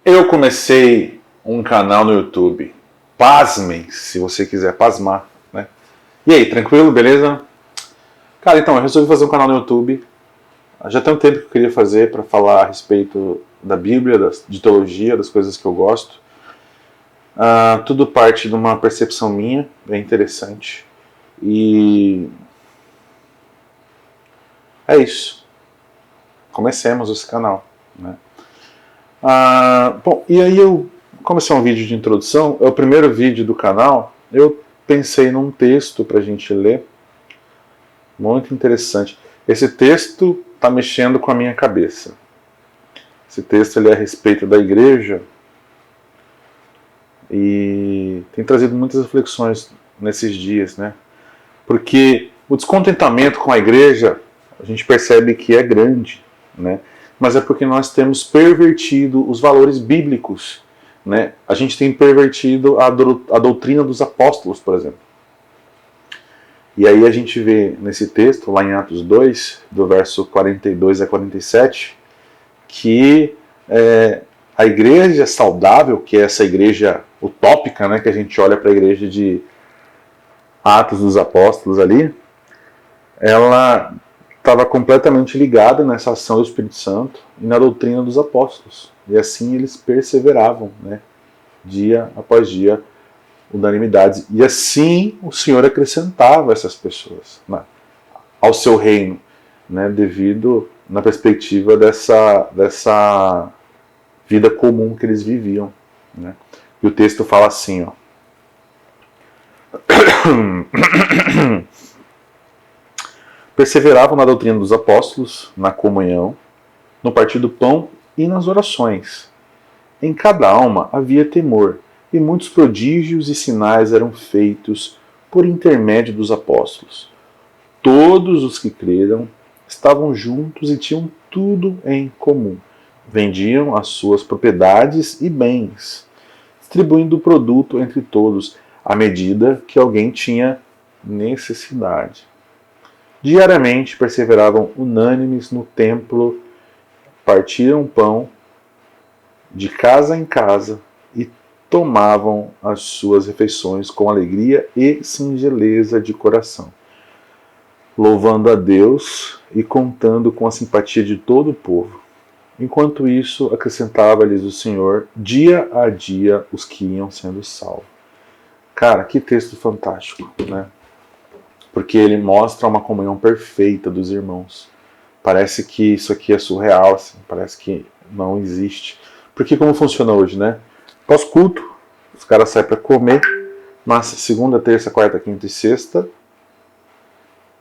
Eu comecei um canal no YouTube. Pasmem, se você quiser pasmar, né? E aí, tranquilo, beleza? Cara, então, eu resolvi fazer um canal no YouTube. Já tem um tempo que eu queria fazer para falar a respeito da Bíblia, de teologia, das coisas que eu gosto. Tudo parte de uma percepção minha, bem interessante. E é isso. Comecemos esse canal, né? Bom, e aí como esse é um vídeo de introdução, é o primeiro vídeo do canal, eu pensei num texto para a gente ler, muito interessante. Esse texto está mexendo com a minha cabeça. Esse texto ele é a respeito da igreja e tem trazido muitas reflexões nesses dias, né? Porque o descontentamento com a igreja, a gente percebe que é grande, né? Mas é porque nós temos pervertido os valores bíblicos, né? A gente tem pervertido a doutrina dos apóstolos, por exemplo. E aí a gente vê nesse texto, lá em Atos 2, do verso 42 a 47, que a igreja saudável, que é essa igreja utópica, né, que a gente olha para a igreja de Atos dos Apóstolos ali, ela estava completamente ligada nessa ação do Espírito Santo e na doutrina dos apóstolos. E assim eles perseveravam, né, dia após dia, unanimidades. E assim o Senhor acrescentava essas pessoas, né, ao seu reino, né, devido na perspectiva dessa vida comum que eles viviam, né. E o texto fala assim, ó. Perseveravam na doutrina dos apóstolos, na comunhão, no partir do pão e nas orações. Em cada alma havia temor, e muitos prodígios e sinais eram feitos por intermédio dos apóstolos. Todos os que creram estavam juntos e tinham tudo em comum. Vendiam as suas propriedades e bens, distribuindo o produto entre todos, à medida que alguém tinha necessidade. Diariamente perseveravam unânimes no templo, partiam pão de casa em casa e tomavam as suas refeições com alegria e singeleza de coração, louvando a Deus e contando com a simpatia de todo o povo. Enquanto isso, acrescentava-lhes o Senhor, dia a dia, os que iam sendo salvos. Cara, que texto fantástico, né? Porque ele mostra uma comunhão perfeita dos irmãos. Parece que isso aqui é surreal, assim, parece que não existe. Porque como funciona hoje, né? Pós-culto, os caras saem para comer, mas segunda, terça, quarta, quinta e sexta,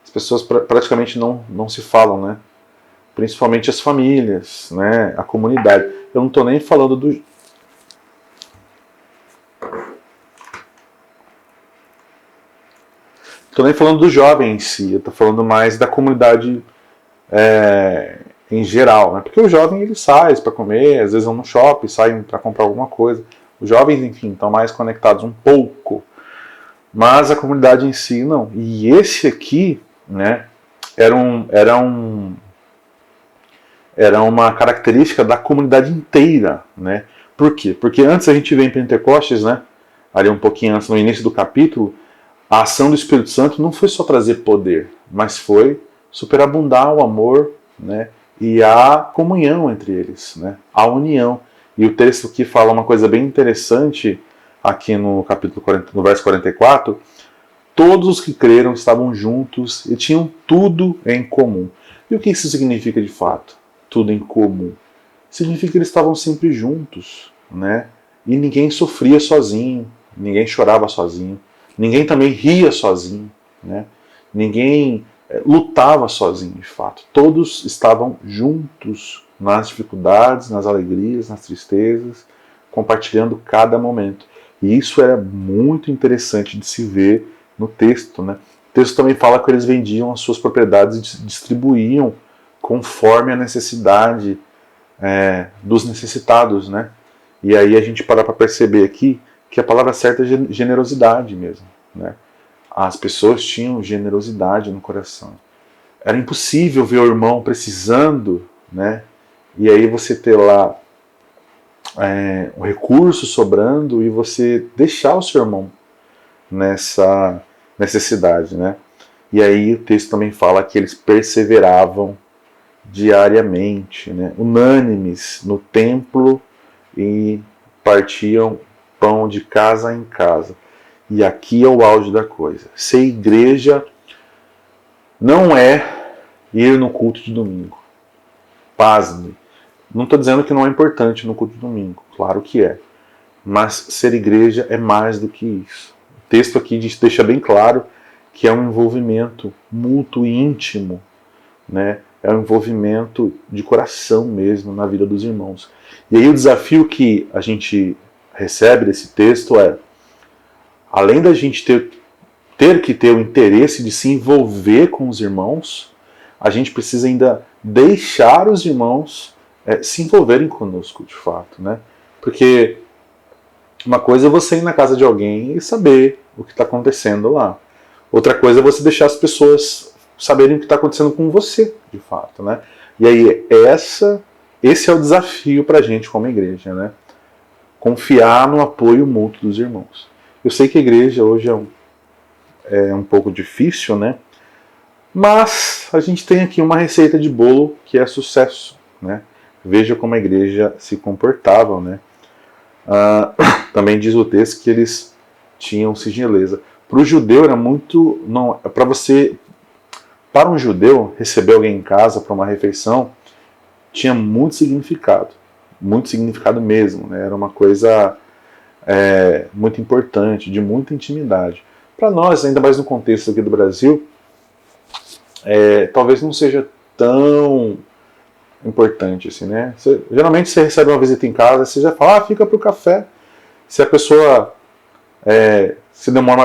as pessoas praticamente não se falam, né? Principalmente as famílias, né? A comunidade. Eu não estou nem falando do... Estou nem falando do jovem em si, eu estou falando mais da comunidade em geral, né? Porque o jovem ele sai para comer, às vezes vão no shopping, saem para comprar alguma coisa. Os jovens, enfim, estão mais conectados um pouco, mas a comunidade em si não. E esse aqui, né, era uma característica da comunidade inteira, né? Por quê? Porque antes a gente vê em Pentecostes, né, ali um pouquinho antes, no início do capítulo, a ação do Espírito Santo não foi só trazer poder, mas foi superabundar o amor, né, e a comunhão entre eles, né, a união. E o texto aqui fala uma coisa bem interessante, aqui no capítulo 40, no verso 44, todos os que creram estavam juntos e tinham tudo em comum. E o que isso significa de fato? Tudo em comum. Significa que eles estavam sempre juntos, né, e ninguém sofria sozinho, ninguém chorava sozinho. Ninguém também ria sozinho, né? Ninguém lutava sozinho, de fato. Todos estavam juntos nas dificuldades, nas alegrias, nas tristezas, compartilhando cada momento. E isso era muito interessante de se ver no texto, né? O texto também fala que eles vendiam as suas propriedades e distribuíam conforme a necessidade dos necessitados, né? E aí a gente para perceber aqui que a palavra certa é generosidade mesmo, né? As pessoas tinham generosidade no coração. Era impossível ver o irmão precisando, né? E aí você ter lá um recurso sobrando e você deixar o seu irmão nessa necessidade, né? E aí o texto também fala que eles perseveravam diariamente, né? Unânimes no templo e partiam pão de casa em casa. E aqui é o auge da coisa. Ser igreja não é ir no culto de domingo. Pasme. Não estou dizendo que não é importante no culto de domingo. Claro que é. Mas ser igreja é mais do que isso. O texto aqui deixa bem claro que é um envolvimento mútuo e íntimo, né? É um envolvimento de coração mesmo na vida dos irmãos. E aí o desafio que a gente recebe desse texto é, além da gente ter que ter o interesse de se envolver com os irmãos, a gente precisa ainda deixar os irmãos se envolverem conosco, de fato, né? Porque uma coisa é você ir na casa de alguém e saber o que está acontecendo lá. Outra coisa é você deixar as pessoas saberem o que está acontecendo com você, de fato, né? E aí esse é o desafio para a gente como igreja, né? Confiar no apoio mútuo dos irmãos. Eu sei que a igreja hoje é um pouco difícil, né? Mas a gente tem aqui uma receita de bolo que é sucesso, né? Veja como a igreja se comportava, né? Também diz o texto que eles tinham singeleza. Para o judeu era muito, não, para um judeu receber alguém em casa para uma refeição tinha muito significado mesmo, né? Era uma coisa muito importante, de muita intimidade. Para nós, ainda mais no contexto aqui do Brasil, talvez não seja tão importante assim, né? Geralmente você recebe uma visita em casa, você já fala, fica para o café. Se a pessoa se demorar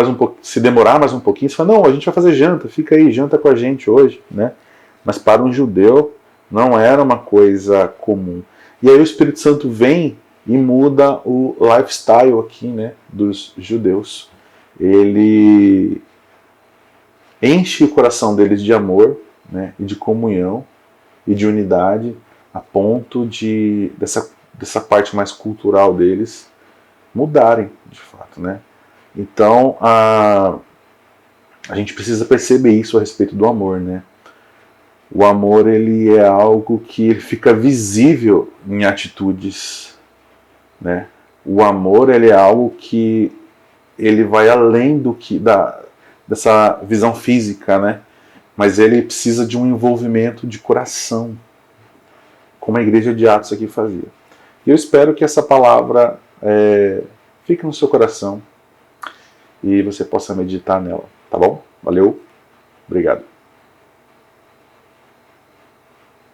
mais um pouquinho, você fala, não, a gente vai fazer janta, fica aí, janta com a gente hoje, né? Mas para um judeu não era uma coisa comum. E aí o Espírito Santo vem e muda o lifestyle aqui, né, dos judeus. Ele enche o coração deles de amor, né, e de comunhão e de unidade, a ponto de dessa parte mais cultural deles mudarem, de fato, né? Então a gente precisa perceber isso a respeito do amor, né? O amor, ele é algo que ele fica visível em atitudes, né? O amor, ele é algo que ele vai além dessa visão física, né? Mas ele precisa de um envolvimento de coração, como a igreja de Atos aqui fazia. E eu espero que essa palavra fique no seu coração e você possa meditar nela, tá bom? Valeu, obrigado.